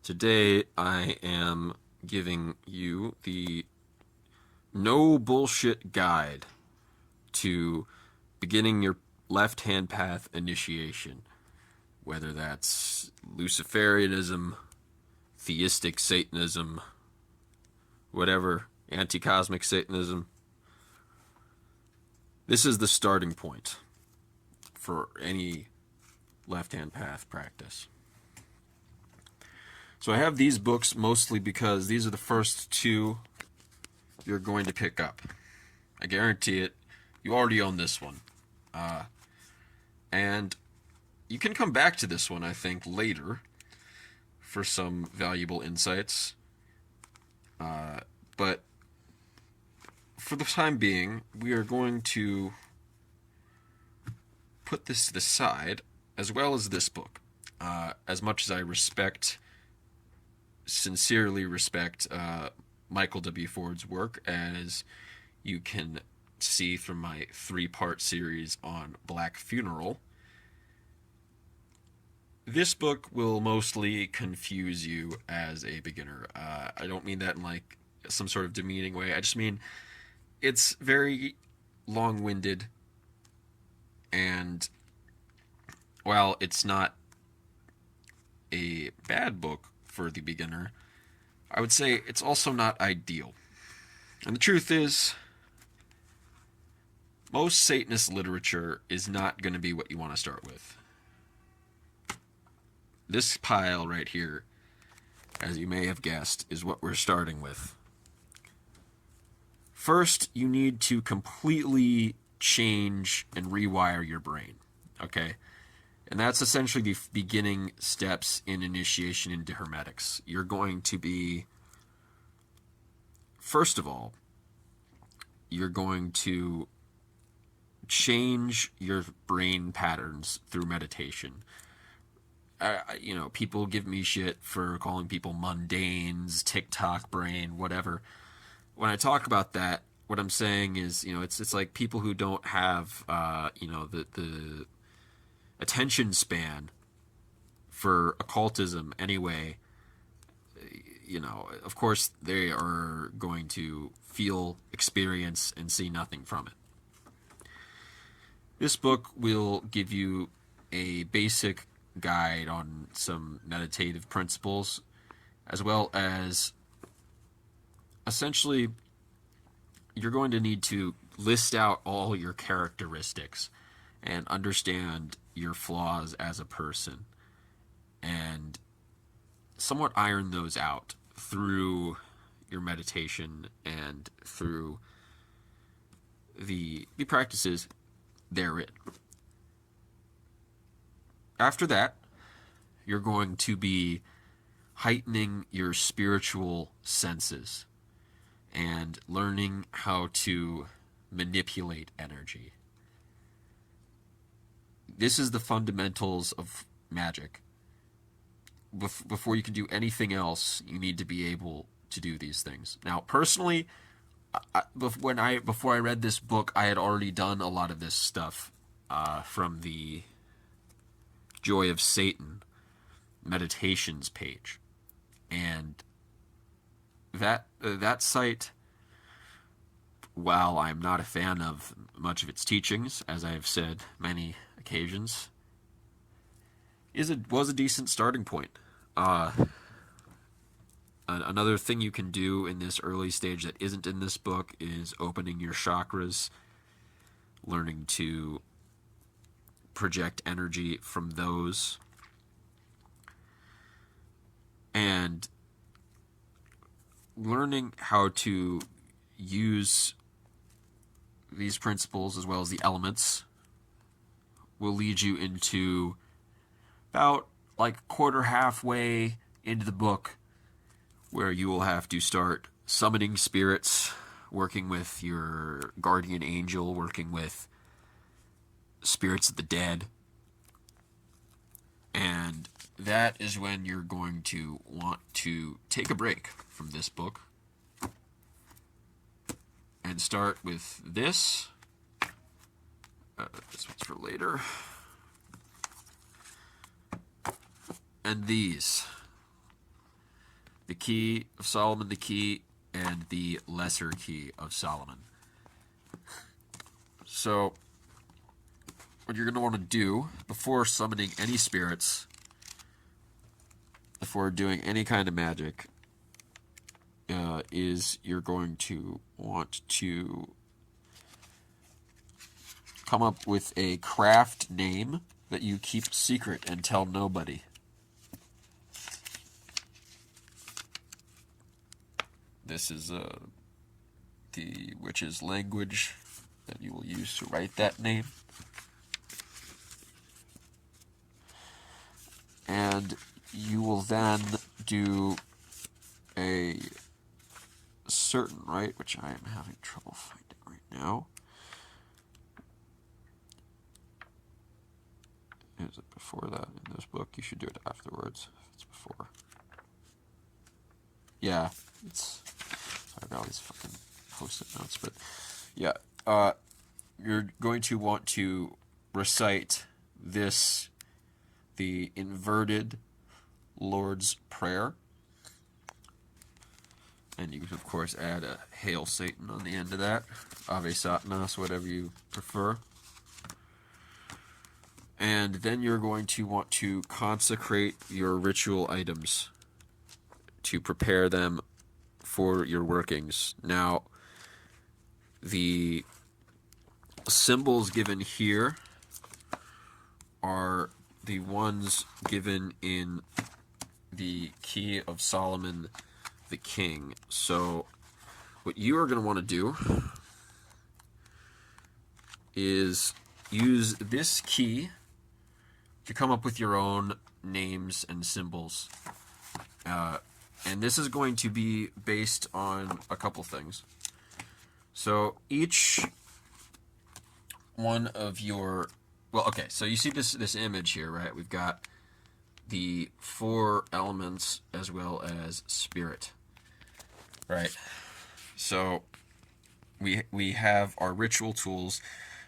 Today I am giving you the no bullshit guide to beginning your left hand path initiation, whether that's Luciferianism, theistic Satanism, whatever, anti cosmic Satanism. This is the starting point for any left hand path practice. So I have these books mostly because these are the first two you're going to pick up. I guarantee it. You already own this one. And you can come back to this one, I think, later for some valuable insights. But for the time being, we are going to put this to the side, as well as this book. As much as I sincerely respect Michael W. Ford's work, as you can see from my 3-part series on Black Funeral. This book will mostly confuse you as a beginner. I don't mean that in like some sort of demeaning way. I just mean it's very long-winded, and while it's not a bad book for the beginner, I would say it's also not ideal. And the truth is, most Satanist literature is not going to be what you want to start with. This pile right here, as you may have guessed, is what we're starting with. First, you need to completely change and rewire your brain, okay? And that's essentially the beginning steps in initiation into Hermetics. You're going to be, first of all, you're going to change your brain patterns through meditation. People give me shit for calling people mundanes, TikTok brain, whatever. When I talk about that, what I'm saying is, it's like people who don't have, the attention span for occultism anyway. Of course they are going to feel, experience, and see nothing from it. This book will give you a basic guide on some meditative principles, as well as essentially you're going to need to list out all your characteristics and understand your flaws as a person, and somewhat iron those out through your meditation and through the practices therein. After that, you're going to be heightening your spiritual senses and learning how to manipulate energy. This is the fundamentals of magic. Before you can do anything else, you need to be able to do these things. Now, personally, before I read this book, I had already done a lot of this stuff from the Joy of Satan meditations page, and that site, while I'm not a fan of much of its teachings, as I have said many occasions, was a decent starting point. Another thing you can do in this early stage that isn't in this book is opening your chakras, learning to project energy from those, and learning how to use these principles as well as the elements will lead you into about like quarter halfway into the book, where you will have to start summoning spirits, working with your guardian angel, working with spirits of the dead. And that is when you're going to want to take a break from this book and start with this. This one's for later. And these. the key of Solomon, the key, and the lesser key of Solomon. So, what you're going to want to do before summoning any spirits, before doing any kind of magic, is you're going to want to come up with a craft name that you keep secret and tell nobody. This is the witch's language that you will use to write that name. And you will then do a certain rite, which I am having trouble finding right now. Is it before that in this book? You should do it afterwards if it's before. Yeah, it's... Sorry about all these fucking post-it notes, but yeah. You're going to want to recite this, the inverted Lord's Prayer. And you can, of course, add a Hail Satan on the end of that. Ave Satanas, whatever you prefer. And then you're going to want to consecrate your ritual items to prepare them for your workings. Now, the symbols given here are the ones given in the Key of Solomon, the King. So, what you are going to want to do is use this key to come up with your own names and symbols. And this is going to be based on a couple things. So each one of your... Well, okay, so you see this image here, right? We've got the 4 elements as well as spirit, right? So we have our ritual tools.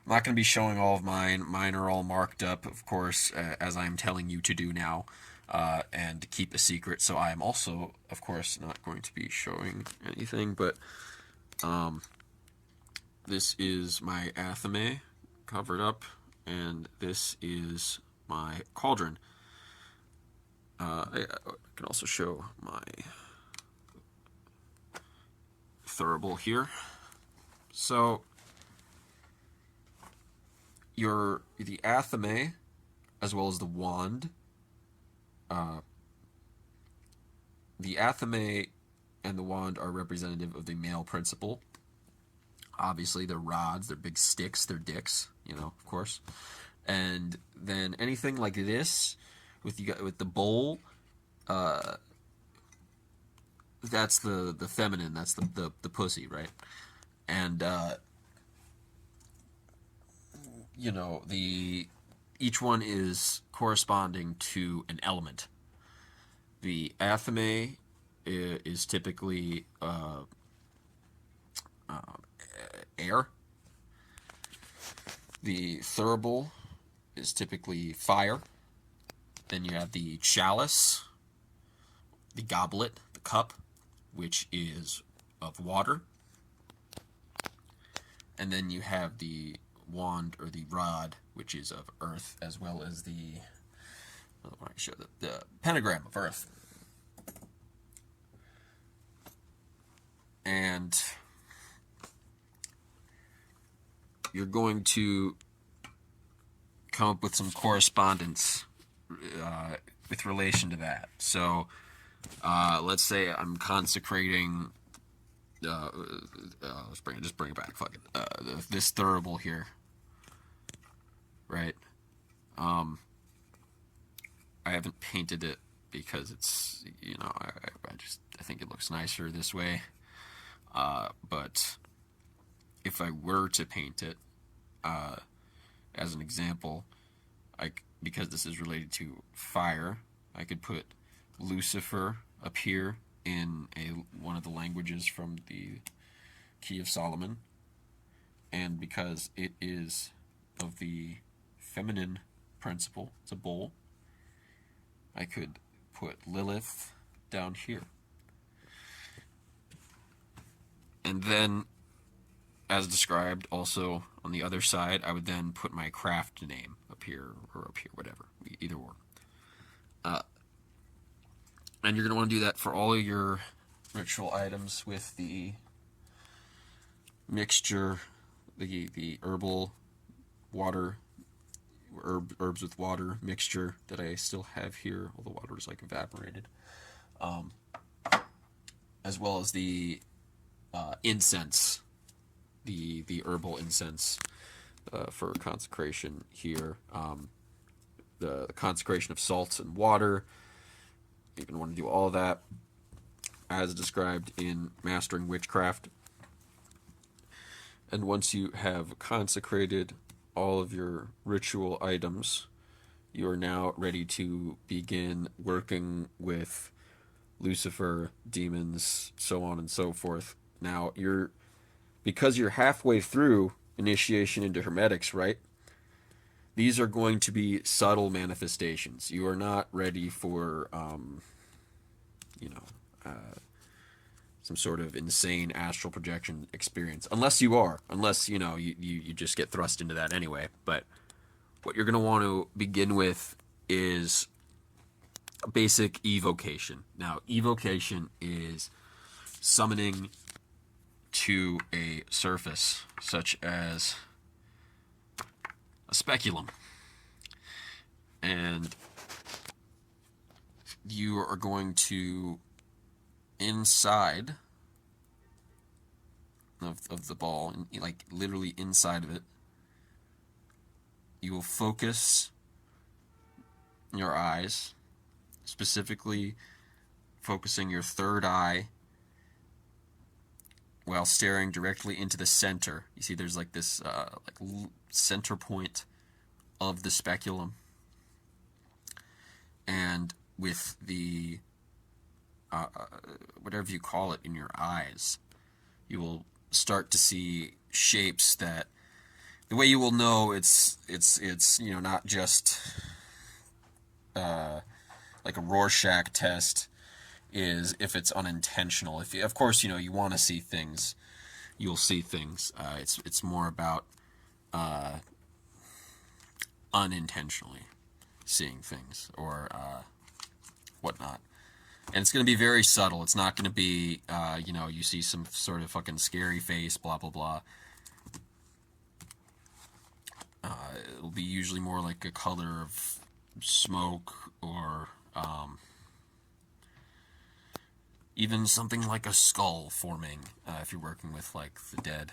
I'm not going to be showing all of mine. Mine are all marked up, of course, as I'm telling you to do now, and keep a secret. So I am also, of course, not going to be showing anything, but this is my athame covered up, and this is my cauldron. I can also show my thurible here. So the athame, as well as the wand. The athame and the wand are representative of the male principle. Obviously, they're rods, they're big sticks, they're dicks, of course. And then anything like this, with the bowl, that's the feminine, that's the pussy, right? And each one is corresponding to an element. The athame is typically air. The thurible is typically fire. Then you have the chalice, the goblet, the cup, which is of water. And then you have the wand or the rod, which is of earth, as well as the pentagram of earth. And you're going to come up with some correspondence with relation to that. So let's say I'm consecrating let's bring it back. Fuck it. This thurible here, right? I haven't painted it because it's I think it looks nicer this way. But if I were to paint it, as an example, because this is related to fire, I could put Lucifer up here in one of the languages from the Key of Solomon, and because it is of the feminine principle, it's a bowl, I could put Lilith down here. And then, as described, also on the other side, I would then put my craft name up here or up here, whatever, either or. And you're going to want to do that for all of your ritual items with the mixture, the herbal water, herbs with water mixture that I still have here. All the water is like evaporated. As well as the incense, the herbal incense for consecration here. The consecration of salts and water. You're going to want to do all of that as described in Mastering Witchcraft. And once you have consecrated all of your ritual items, you are now ready to begin working with Lucifer, demons, so on and so forth. Now, because you're halfway through initiation into Hermetics, right? These are going to be subtle manifestations. You are not ready for, some sort of insane astral projection experience. Unless you are. Unless, you just get thrust into that anyway. But what you're going to want to begin with is a basic evocation. Now, evocation is summoning to a surface, such as a speculum. And you are going to, inside of the ball, like literally inside of it, you will focus your eyes, specifically focusing your third eye while staring directly into the center. You see there's like this center point of the speculum, and with the whatever you call it in your eyes, you will start to see shapes that, the way you will know it's not just like a Rorschach test is if it's unintentional. If you, of course, you want to see things, you'll see things. It's more about unintentionally seeing things or whatnot. And it's going to be very subtle. It's not going to be, you see some sort of fucking scary face, blah, blah, blah. It'll be usually more like a color of smoke or even something like a skull forming if you're working with, like, the dead.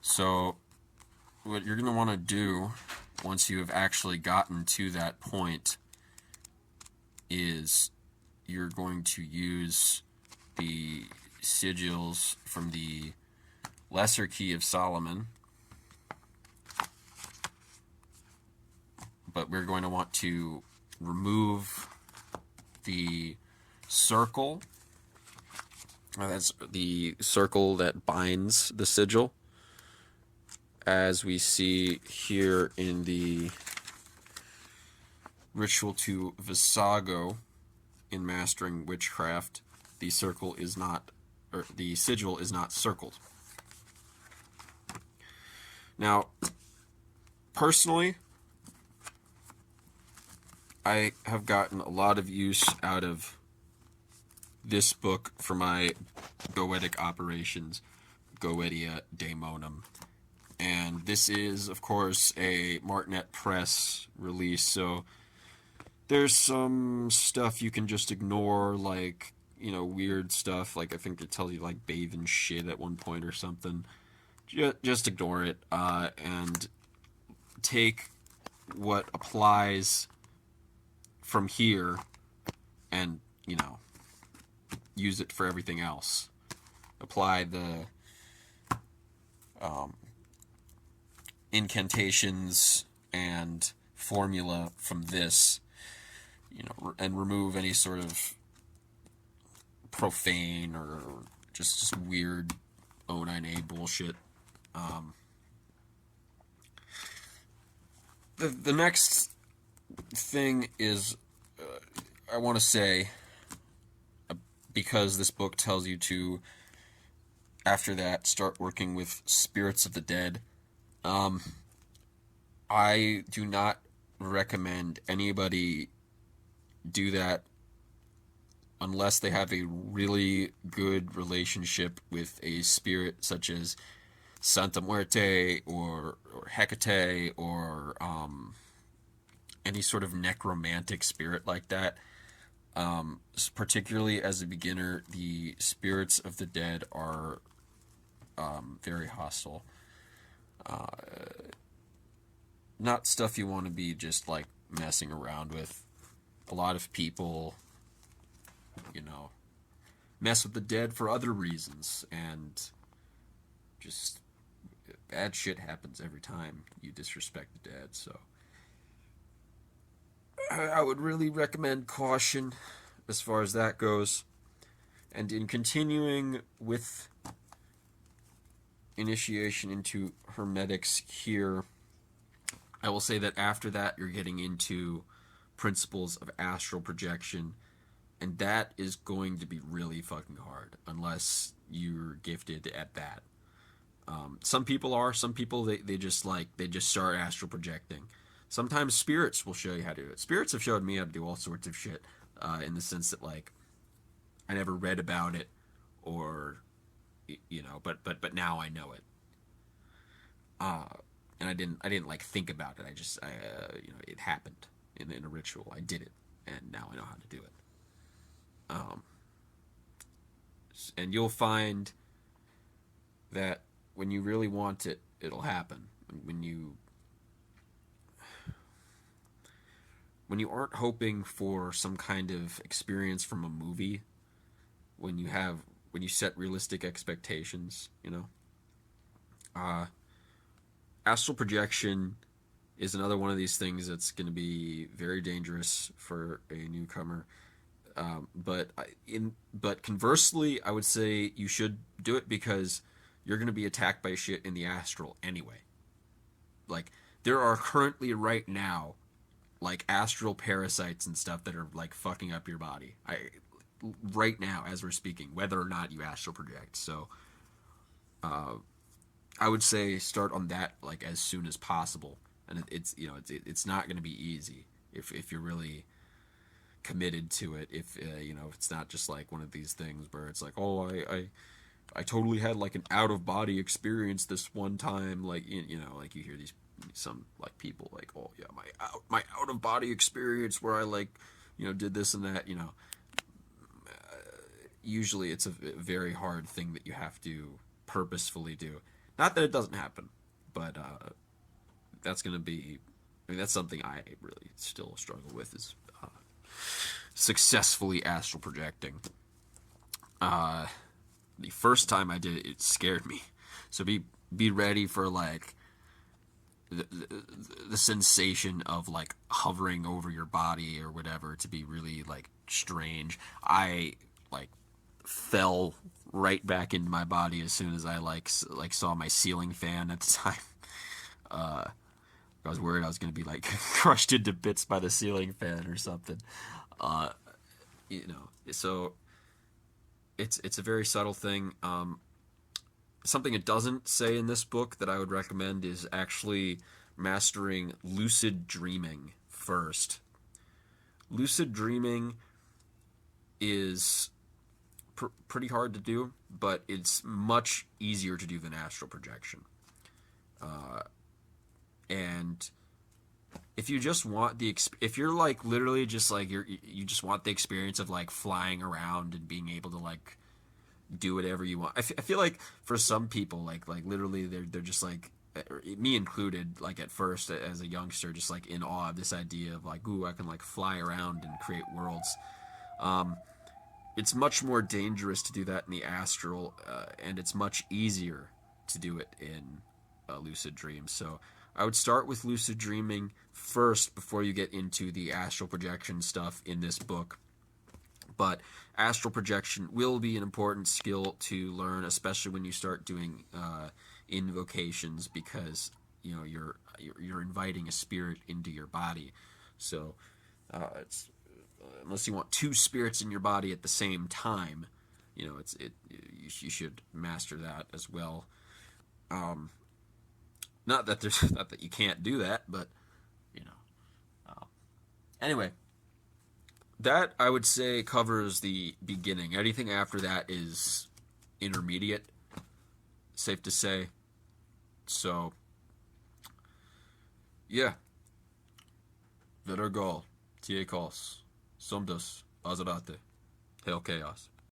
So what you're going to want to do once you have actually gotten to that point is you're going to use the sigils from the Lesser Key of Solomon, but we're going to want to remove the circle. That's the circle that binds the sigil, as we see here in the Ritual to Visago in Mastering Witchcraft. The sigil is not circled. Now, personally, I have gotten a lot of use out of this book for my goetic operations, Goetia Daemonum. And this is, of course, a Martinet Press release, so there's some stuff you can just ignore, like, weird stuff, like I think it tells you, like, bathe in shit at one point or something. Just ignore it, and take what applies from here and, use it for everything else. Apply the incantations and formula from this, and remove any sort of profane or just weird O9A bullshit. The next thing is, I want to say, because this book tells you to, after that, start working with spirits of the dead. Um, I do not recommend anybody do that unless they have a really good relationship with a spirit such as Santa Muerte or Hecate or any sort of necromantic spirit like that. Particularly as a beginner, the spirits of the dead are very hostile. Not stuff you want to be just like messing around with. A lot of people, you know, mess with the dead for other reasons, and just bad shit happens every time you disrespect the dead. So I would really recommend caution as far as that goes. And in continuing with initiation into hermetics here, I will say that after that you're getting into principles of astral projection, and that is going to be really fucking hard unless you're gifted at that. Some people are. Some people they just start astral projecting. Sometimes spirits will show you how to do it. Spirits have showed me how to do all sorts of shit, in the sense that like I never read about it, or but now I know it. And I didn't like think about it. It happened in a ritual. I did it, and now I know how to do it. Um, and you'll find that when you really want it, it'll happen. When you aren't hoping for some kind of experience from a movie, when you set realistic expectations, uh, astral projection is another one of these things that's going to be very dangerous for a newcomer. But conversely, I would say you should do it because you're going to be attacked by shit in the astral anyway. Like there are currently right now like astral parasites and stuff that are like fucking up your body. Right now as we're speaking, whether or not you astral project. So I would say start on that like as soon as possible. And it's not going to be easy if you're really committed to it. If it's not just like one of these things where it's like, oh, I totally had like an out of body experience this one time. Like like you hear these some like people like, oh yeah, my out of body experience where I like did this and that. Usually it's a very hard thing that you have to purposefully do. Not that it doesn't happen, but that's gonna be. I mean, that's something I really still struggle with is successfully astral projecting. The first time I did it, it scared me. So be ready for like the sensation of like hovering over your body or whatever to be really like strange. I like fell right back into my body as soon as I like saw my ceiling fan at the time. I was worried I was gonna be like crushed into bits by the ceiling fan or something. Uh, so it's a very subtle thing. Something it doesn't say in this book that I would recommend is actually mastering lucid dreaming first. Lucid dreaming is pretty hard to do, but it's much easier to do than astral projection. And if you just want if you're like literally just like you just want the experience of like flying around and being able to like do whatever you want. I feel like for some people like literally they're just like me included, like at first as a youngster, just like in awe of this idea of like, ooh, I can like fly around and create worlds. It's much more dangerous to do that in the astral, and it's much easier to do it in lucid dreams. So I would start with lucid dreaming first before you get into the astral projection stuff in this book. But astral projection will be an important skill to learn, especially when you start doing invocations, because you're inviting a spirit into your body. So it's unless you want two spirits in your body at the same time. You know, you should master that as well. Not that there's not that you can't do that, but you know. Anyway, that I would say covers the beginning. Anything after that is intermediate, safe to say. So, yeah. Vergal, tie kos, somdos, azarate, hail chaos.